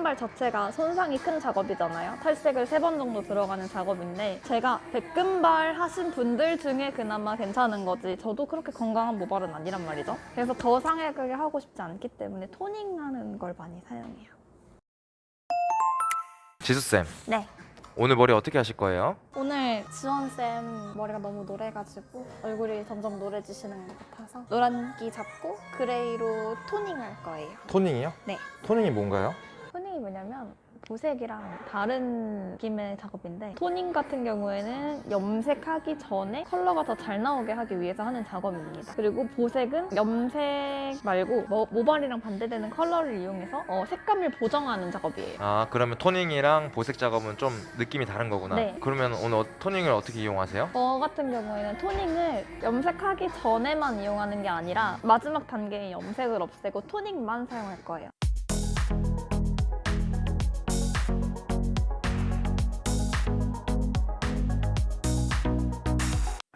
백금발 자체가 손상이 큰 작업이잖아요. 탈색을 3번 정도 들어가는 작업인데 제가 백금발 하신 분들 중에 그나마 괜찮은 거지 저도 그렇게 건강한 모발은 아니란 말이죠. 그래서 더 상하게 하고 싶지 않기 때문에 토닝하는 걸 많이 사용해요. 지수쌤, 네. 오늘 머리 어떻게 하실 거예요? 오늘 지원쌤 머리가 너무 노래가지고 얼굴이 점점 노래지시는 것 같아서 노란기 잡고 그레이로 토닝할 거예요. 토닝이요? 네. 토닝이 뭔가요? 토닝이 뭐냐면 보색이랑 다른 느낌의 작업인데 토닝 같은 경우에는 염색하기 전에 컬러가 더 잘 나오게 하기 위해서 하는 작업입니다. 그리고 보색은 염색 말고 모발이랑 반대되는 컬러를 이용해서 색감을 보정하는 작업이에요. 아, 그러면 토닝이랑 보색 작업은 좀 느낌이 다른 거구나. 네. 그러면 오늘 토닝을 어떻게 이용하세요? 저 같은 경우에는 토닝을 염색하기 전에만 이용하는 게 아니라 마지막 단계의 염색을 없애고 토닝만 사용할 거예요.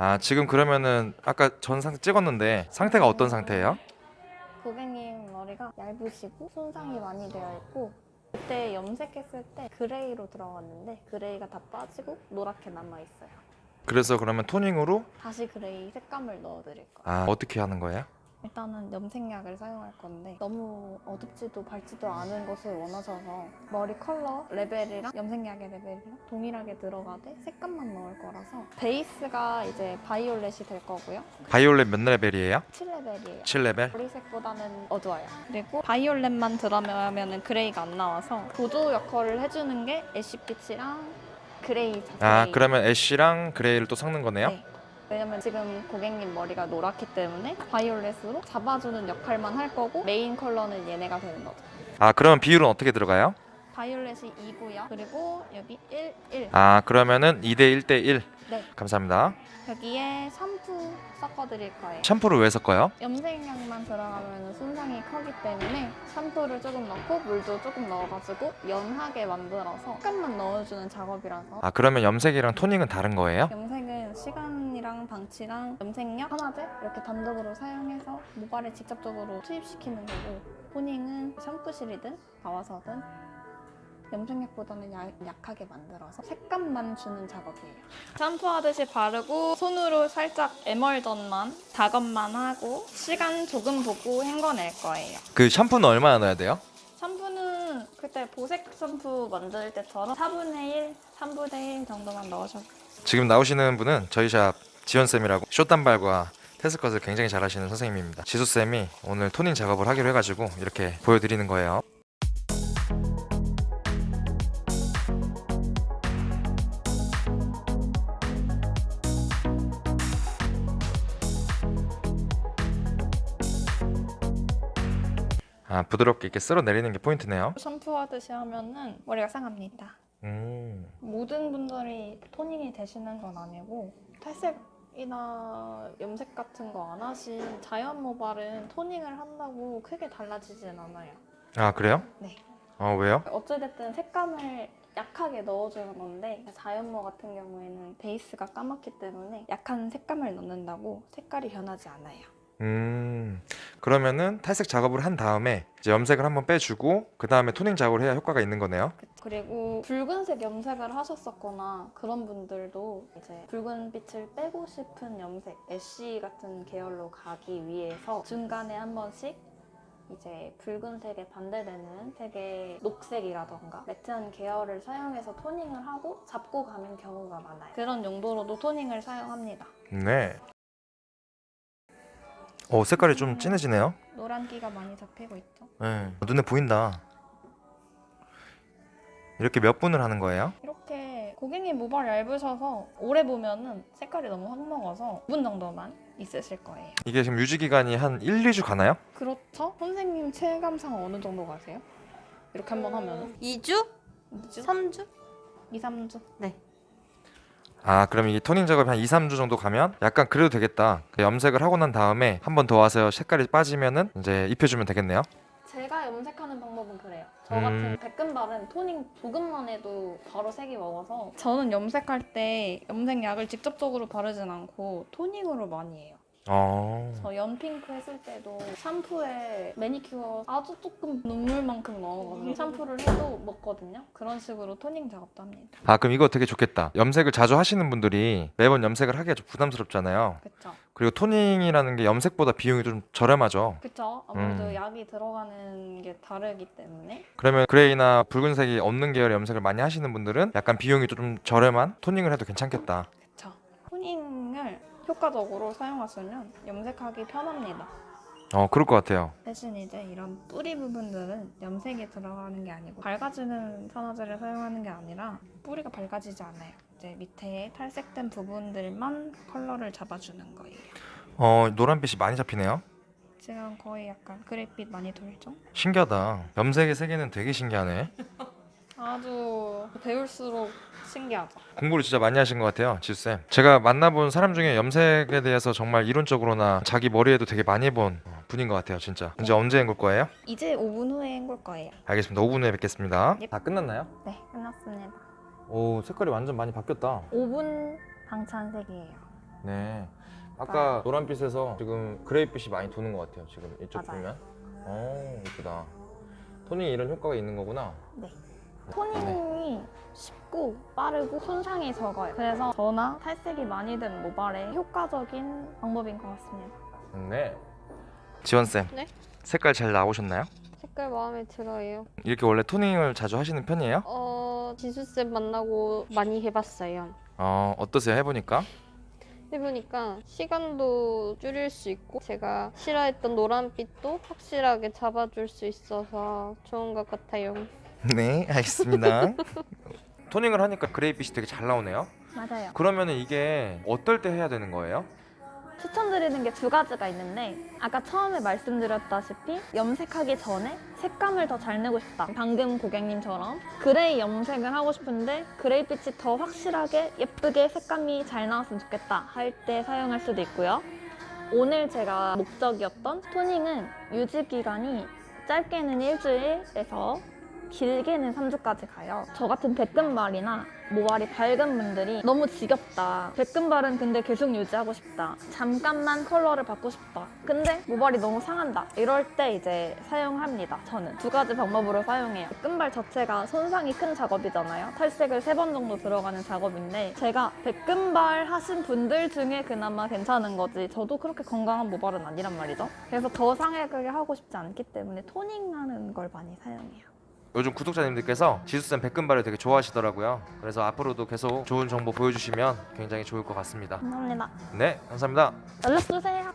아, 지금 그러면은 아까 전 상태 찍었는데 상태가 어떤 상태예요? 고객님 머리가 얇으시고 손상이 많이 되어 있고 그때 염색했을 때 그레이로 들어갔는데 그레이가 다 빠지고 노랗게 남아있어요. 그래서 그러면 토닝으로 다시 그레이 색감을 넣어드릴 거예요. 아, 어떻게 하는 거예요? 일단은 염색약을 사용할 건데 너무 어둡지도 밝지도 않은 것을 원하셔서 머리 컬러 레벨이랑 염색약의 레벨이랑 동일하게 들어가되 색감만 넣을 거라서 베이스가 이제 바이올렛이 될 거고요. 바이올렛 몇 레벨이에요? 7레벨이에요. 7레벨? 머리색보다는 어두워요. 그리고 바이올렛만 들어가면 그레이가 안 나와서 보조 역할을 해주는 게 애쉬빛이랑 그레이 자체. 아, 그러면 애쉬랑 그레이를 또 섞는 거네요? 네. 왜냐면 지금 고객님 머리가 노랗기 때문에 바이올렛으로 잡아주는 역할만 할 거고 메인 컬러는 얘네가 되는 거죠. 아, 그러면 비율은 어떻게 들어가요? 바이올렛이 2고요. 그리고 여기 1, 1. 아, 그러면은 2대 1대 1. 네. 감사합니다. 여기에 샴푸 섞어드릴 거예요. 샴푸를 왜 섞어요? 염색약만 들어가면 손상이 크기 때문에 샴푸를 조금 넣고 물도 조금 넣어가지고 연하게 만들어서 색감만 넣어주는 작업이라서 아, 그러면 염색이랑 토닝은 다른 거예요? 염색은 시간이랑 방치랑 염색약, 화장제 이렇게 단독으로 사용해서 모발에 직접적으로 투입시키는 거고 토닝은 샴푸실이든 나와서든 염색약보다는 약하게 만들어서 색감만 주는 작업이에요. 샴푸하듯이 바르고 손으로 살짝 에멀전만 작업만 하고 시간 조금 보고 헹궈낼 거예요. 그 샴푸는 얼마나 넣어야 돼요? 샴푸는 그때 보색 샴푸 만들 때처럼 4분의 1, 3분의 1 정도만 넣으셔도 돼요. 지금 나오시는 분은 저희 샵 지원쌤이라고 숏단발과 테스컷을 굉장히 잘하시는 선생님입니다. 지수쌤이 오늘 토닝 작업을 하기로 해가지고 이렇게 보여드리는 거예요. 아, 부드럽게 이렇게 쓸어내리는 게 포인트네요. 샴푸하듯이 하면은 머리가 상합니다. 모든 분들이 토닝이 되시는 건 아니고 탈색이나 염색 같은 거 안 하신 자연 모발은 토닝을 한다고 크게 달라지진 않아요. 아, 그래요? 네. 왜요? 어찌됐든 색감을 약하게 넣어주는 건데 자연모 같은 경우에는 베이스가 까맣기 때문에 약한 색감을 넣는다고 색깔이 변하지 않아요. 그러면은 탈색 작업을 한 다음에 이제 염색을 한번 빼주고 그 다음에 토닝 작업을 해야 효과가 있는 거네요. 그리고 붉은색 염색을 하셨었거나 그런 분들도 이제 붉은 빛을 빼고 싶은 염색, 애쉬 같은 계열로 가기 위해서 중간에 한 번씩 이제 붉은색에 반대되는 색의 녹색이라던가 매트한 계열을 사용해서 토닝을 하고 잡고 가는 경우가 많아요. 그런 용도로도 토닝을 사용합니다. 네. 색깔이 좀 진해지네요. 노란기가 많이 잡히고 있죠. 네. 눈에 보인다. 이렇게 몇 분을 하는 거예요? 이렇게 고객님 모발 얇으셔서 오래 보면은 색깔이 너무 확 먹어서 5분 정도만 있으실 거예요. 이게 지금 유지 기간이 한 1, 2주 가나요? 그렇죠? 선생님 체감상 어느 정도 가세요? 이렇게 한번 하면 2주? 2주? 3주? 2, 3주? 네. 아, 그럼 이게 토닝 작업이 한 2, 3주 정도 가면 약간 그래도 되겠다. 염색을 하고 난 다음에 한 번 더 와서 색깔이 빠지면은 이제 입혀주면 되겠네요. 제가 염색하는 방법은 그래요. 저 같은 백금발은 토닝 조금만 해도 바로 색이 먹어서 저는 염색할 때 염색약을 직접적으로 바르진 않고 토닝으로 많이 해요. 저 연핑크 했을 때도 샴푸에 매니큐어 아주 조금 눈물만큼 넣어가지고 샴푸를 해도 먹거든요. 그런 식으로 토닝 작업도 합니다. 아, 그럼 이거 되게 좋겠다. 염색을 자주 하시는 분들이 매번 염색을 하기가 좀 부담스럽잖아요. 그쵸? 그리고 토닝이라는 게 염색보다 비용이 좀 저렴하죠. 그쵸? 아무래도 약이 들어가는 게 다르기 때문에. 그러면 그레이나 붉은색이 없는 계열의 염색을 많이 하시는 분들은 약간 비용이 좀 저렴한 토닝을 해도 괜찮겠다. 그쵸? 토닝을 효과적으로 사용하시면 염색하기 편합니다. 그럴 것 같아요. 대신 이제 이런 뿌리 부분들은 염색이 들어가는 게 아니고 밝아지는 산화제를 사용하는 게 아니라 뿌리가 밝아지지 않아요. 이제 밑에 탈색된 부분들만 컬러를 잡아주는 거예요. 노란빛이 많이 잡히네요. 지금 거의 약간 그레이빛 많이 돌죠? 신기하다. 염색의 세계는 되게 신기하네. 아주 배울수록 신기하죠. 공부를 진짜 많이 하신 것 같아요, 지수쌤. 제가 만나본 사람 중에 염색에 대해서 정말 이론적으로나 자기 머리에도 되게 많이 해본 분인 것 같아요, 진짜. 이제 언제 헹굴 거예요? 이제 5분 후에 헹굴 거예요. 알겠습니다. 5분 후에 뵙겠습니다. 예. 다 끝났나요? 네, 끝났습니다. 오, 색깔이 완전 많이 바뀌었다. 5분 방찬색이에요. 네. 아까 노란빛에서 지금 그레이빛이 많이 도는 것 같아요. 지금 이쪽 맞아요. 보면. 이쁘다. 토닝이 이런 효과가 있는 거구나. 토닝이 쉽고 빠르고 손상이 적어요. 그래서 저나 탈색이 많이 된 모발에 효과적인 방법인 것 같습니다. 네. 지원쌤. 네? 색깔 잘 나오셨나요? 색깔 마음에 들어요. 이렇게 원래 토닝을 자주 하시는 편이에요? 지수쌤 만나고 많이 해봤어요. 어떠세요? 해보니까? 해보니까 시간도 줄일 수 있고 제가 싫어했던 노란빛도 확실하게 잡아줄 수 있어서 좋은 것 같아요. 네, 알겠습니다. 토닝을 하니까 그레이빛이 되게 잘 나오네요. 맞아요. 그러면은 이게 어떨 때 해야 되는 거예요? 추천드리는 게 두 가지가 있는데 아까 처음에 말씀드렸다시피 염색하기 전에 색감을 더 잘 내고 싶다. 방금 고객님처럼 그레이 염색을 하고 싶은데 그레이빛이 더 확실하게 예쁘게 색감이 잘 나왔으면 좋겠다 할 때 사용할 수도 있고요. 오늘 제가 목적이었던 토닝은 유지 기간이 짧게는 일주일에서 길게는 3주까지 가요. 저 같은 백금발이나 모발이 밝은 분들이 너무 지겹다. 백금발은 근데 계속 유지하고 싶다. 잠깐만 컬러를 받고 싶다. 근데 모발이 너무 상한다. 이럴 때 이제 사용합니다. 저는 두 가지 방법으로 사용해요. 백금발 자체가 손상이 큰 작업이잖아요. 탈색을 3번 정도 들어가는 작업인데 제가 백금발 하신 분들 중에 그나마 괜찮은 거지 저도 그렇게 건강한 모발은 아니란 말이죠. 그래서 더 상하게 하고 싶지 않기 때문에 토닝하는 걸 많이 사용해요. 요즘 구독자님들께서 지수쌤 백금발을 되게 좋아하시더라고요. 그래서 앞으로도 계속 좋은 정보 보여주시면 굉장히 좋을 것 같습니다. 감사합니다. 네, 감사합니다. 연락 주세요.